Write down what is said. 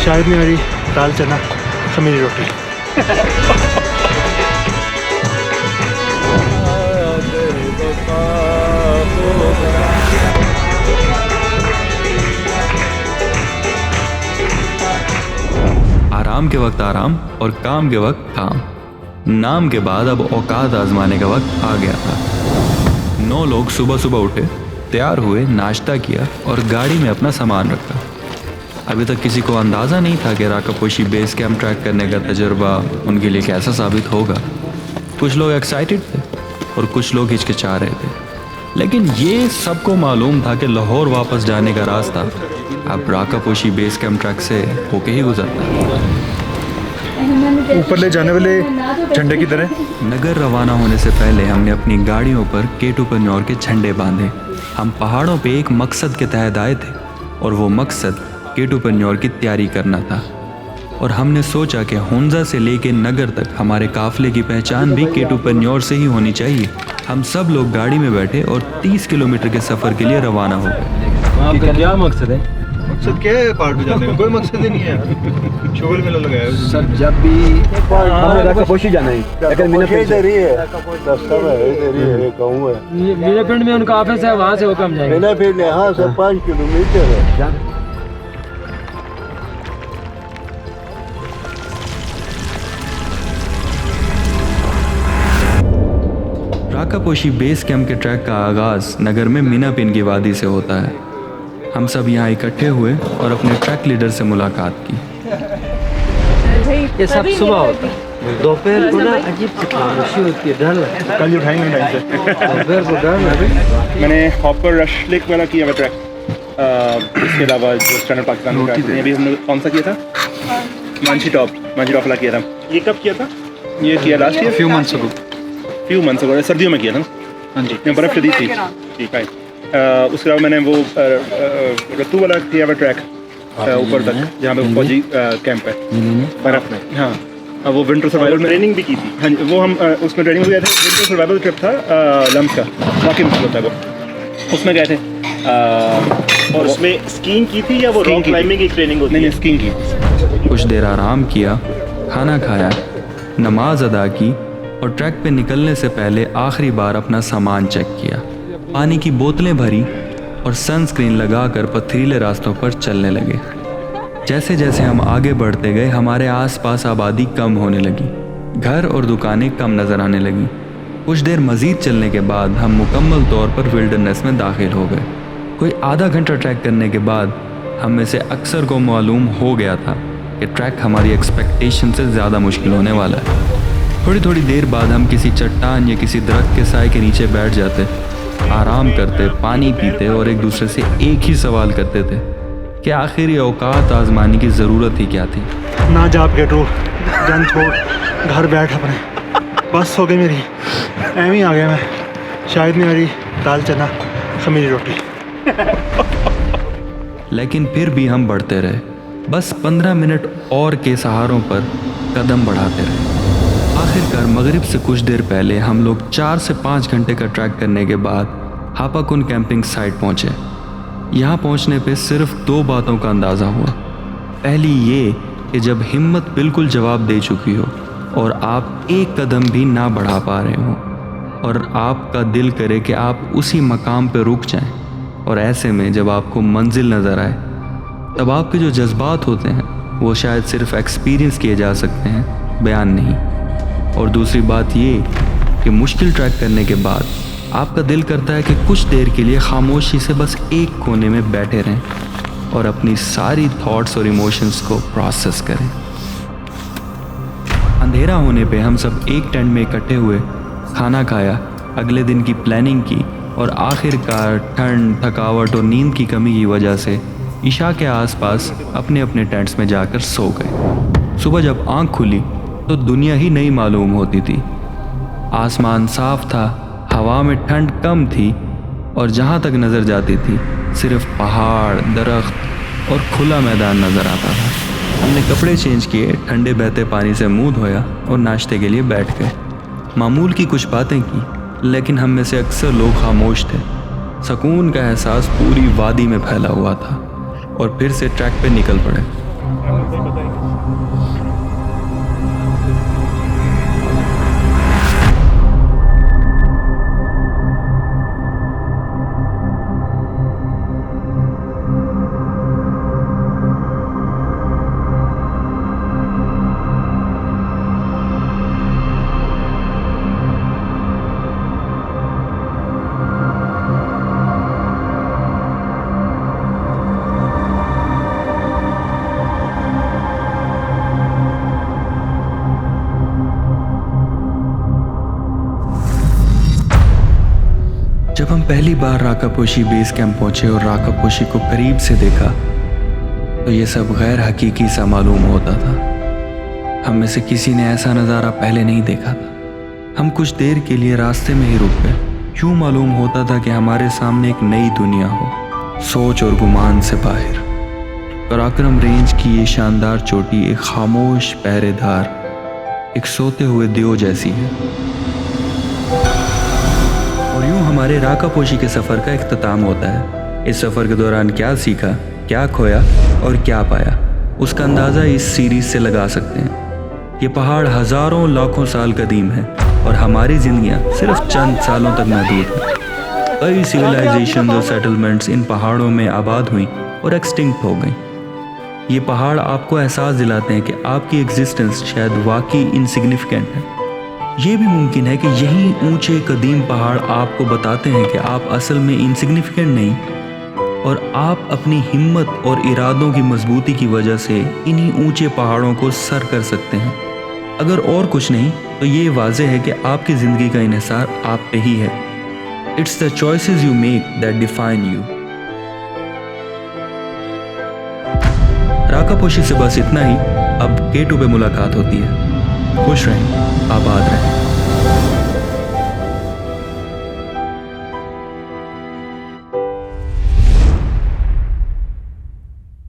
शायद नहीं मेरी दाल चना खमीरी रोटी। आराम के वक्त आराम और काम के वक्त काम। नाम के बाद अब औकात आजमाने का वक्त आ गया था। 9 लोग सुबह सुबह उठे, तैयार हुए, नाश्ता किया और गाड़ी में अपना सामान रखा। अभी तक किसी को अंदाज़ा नहीं था कि राकापोशी बेस कैंप ट्रैक करने का तजुर्बा उनके लिए कैसा साबित होगा। कुछ लोग एक्साइटेड थे और कुछ लोग हिचकिचा रहे थे, लेकिन ये सबको मालूम था कि लाहौर वापस जाने का रास्ता अब राकापोशी बेस कैंप ट्रैक से होके ही गुजरता। ऊपर ले जाने वाले झंडे की तरह नगर रवाना होने से पहले हमने अपनी गाड़ियों पर केटू पन्योर के झंडे बांधे। हम पहाड़ों पे एक मकसद के तहत आए थे और वो मकसद केटू पन्योर की तैयारी करना था। और हमने सोचा कि हुंजा से लेके नगर तक हमारे काफिले की पहचान भी केटू पन्योर से ही होनी चाहिए। हम सब लोग गाड़ी में बैठे और 30 किलोमीटर के सफ़र के लिए रवाना हो गए। आपका क्या मकसद है? मकसद क्या है पहाड़ पे जाने का? कोई मकसद ही नहीं है। शुगर मेला लगाया है सर, जब भी हमें राकापोशी जाना है, लेकिन मैंने इधर ही है, रास्ता में इधर ही है, गाँव है। मेरे पिंड में उनका ऑफिस है, वहाँ से होकर हम जाएंगे। मैंने फिर यहाँ से 5 किलोमीटर है। राकापोशी बेस कैंप के ट्रैक का आगाज़ नगर में मीनापिन की वादी से होता है। हम सब यहाँ इकट्ठे हुए और अपने ट्रैक लीडर से मुलाकात की। ये सब सुबह होता है, दोपहर को ना अजीब सी खामोशी होती है, डर लगता है। कल उठाएंगे टाइम से। दोपहर को डर लगता मैंने हॉपर रश लेक वाला किया हुआ ट्रैक, इसके अलावा जो स्टैंडर्ड पाकिस्तान का ये भी हमने कौन सा किया था? मांझी टॉप वाला किया था। ये कब किया था? ये किया last year, few months ago, सर्दियों में किया था। हाँ जी, बर्फ़ शदीद थी। ठीक है। उसके अलावा मैंने वो रत्तू वाला किया हुआ ट्रैक ऊपर तक, जहाँ पे फौजी कैंप है बर्फ़ में। हाँ, वो विंटर सर्वाइवल में ट्रेनिंग भी की थी। हाँ जी, वो हम उसमें ट्रेनिंग में गए थे। विंटर सर्वाइवल ट्रिप था लम्स का, वाकई मुश्किल होता है वो। उसमें गए थे और उसमें स्कीइंग की थी या वो रॉक क्लाइंबिंग की ट्रेनिंग होती है? नहीं, स्कीइंग की। कुछ देर आराम किया, खाना खाया, नमाज अदा की और ट्रैक पे निकलने से पहले आखिरी बार अपना सामान चेक किया। पानी की बोतलें भरी और सनस्क्रीन लगाकर पथरीले रास्तों पर चलने लगे। जैसे जैसे हम आगे बढ़ते गए हमारे आसपास आबादी कम होने लगी, घर और दुकानें कम नज़र आने लगी। कुछ देर मज़ीद चलने के बाद हम मुकम्मल तौर पर विल्डरनेस में दाखिल हो गए। कोई आधा घंटा ट्रैक करने के बाद हम में से अक्सर को मालूम हो गया था कि ट्रैक हमारी एक्सपेक्टेशन से ज़्यादा मुश्किल होने वाला है। थोड़ी थोड़ी देर बाद हम किसी चट्टान या किसी दरख्त के साए के नीचे बैठ जाते, आराम करते, पानी पीते और एक दूसरे से एक ही सवाल करते थे कि आखिर ये औकात आजमाने की ज़रूरत ही क्या थी। ना जा केटू, जन छोड़, घर बैठ अपने, बस हो गई मेरी। एम ही आ गया मैं। शायद नहीं मेरी दाल चना खमीरी रोटी। लेकिन फिर भी हम बढ़ते रहे, बस 15 मिनट और के सहारों पर कदम बढ़ाते रहे। आखिरकार मगरिब से कुछ देर पहले हम लोग 4 से 5 घंटे का ट्रैक करने के बाद हापाकुन कैंपिंग साइट पहुँचे। यहाँ पहुँचने पे सिर्फ 2 बातों का अंदाज़ा हुआ। पहली ये कि जब हिम्मत बिल्कुल जवाब दे चुकी हो और आप एक कदम भी ना बढ़ा पा रहे हो और आपका दिल करे कि आप उसी मकाम पे रुक जाएं, और ऐसे में जब आपको मंजिल नज़र आए तब आपके जो जज्बात होते हैं वो शायद सिर्फ एक्सपीरियंस किए जा सकते हैं, बयान नहीं। और दूसरी बात ये कि मुश्किल ट्रैक करने के बाद आपका दिल करता है कि कुछ देर के लिए खामोशी से बस एक कोने में बैठे रहें और अपनी सारी थॉट्स और इमोशंस को प्रोसेस करें। अंधेरा होने पे हम सब एक टेंट में इकट्ठे हुए, खाना खाया, अगले दिन की प्लानिंग की और आखिरकार ठंड, थकावट और नींद की कमी की वजह से ईशा के आसपास अपने अपने टेंट्स में जाकर सो गए। सुबह जब आँख खुली तो दुनिया ही नई मालूम होती थी। आसमान साफ था, हवा में ठंड कम थी और जहाँ तक नज़र जाती थी सिर्फ पहाड़, दरख्त और खुला मैदान नज़र आता था। हमने कपड़े चेंज किए, ठंडे बहते पानी से मुंह धोया और नाश्ते के लिए बैठ गए। मामूल की कुछ बातें की, लेकिन हम में से अक्सर लोग खामोश थे। सुकून का एहसास पूरी वादी में फैला हुआ था और फिर से ट्रैक पे निकल पड़े। जब हम पहली बार राकापोशी बेस कैंप पहुंचे और राकापोशी को करीब से देखा तो ये सब गैर हकीकी सा मालूम होता था। हम में से किसी ने ऐसा नज़ारा पहले नहीं देखा था। हम कुछ देर के लिए रास्ते में ही रुक गए। यूं मालूम होता था कि हमारे सामने एक नई दुनिया हो, सोच और गुमान से बाहर। पराक्रम रेंज की ये शानदार चोटी एक खामोश पहरेदार, एक सोते हुए देव जैसी है। और यूं हमारे राकापोशी के सफ़र का इख्तिताम होता है। इस सफ़र के दौरान क्या सीखा, क्या खोया और क्या पाया, उसका अंदाज़ा इस सीरीज़ से लगा सकते हैं। ये पहाड़ हज़ारों लाखों साल कदीम है और हमारी ज़िंदगियाँ सिर्फ चंद सालों तक महदूद हैं। कई सिविलाइजेशन और सेटलमेंट्स इन पहाड़ों में आबाद हुई और एक्सटिंक्ट हो गई। ये पहाड़ आपको एहसास दिलाते हैं कि आपकी एग्जिस्टेंस शायद वाकई इनसिग्निफिकेंट है। ये भी मुमकिन है कि यही ऊंचे कदीम पहाड़ आपको बताते हैं कि आप असल में इनसिग्निफिकेंट नहीं और आप अपनी हिम्मत और इरादों की मजबूती की वजह से इन्हीं ऊंचे पहाड़ों को सर कर सकते हैं। अगर और कुछ नहीं तो ये वाज़ेह है कि आपकी ज़िंदगी का इन्हिसार आप पे ही है। It's the choices you make that define you. Rakaposhi से बस इतना ही। अब K2 पे मुलाकात होती है। खुश रहें, आबाद रहें।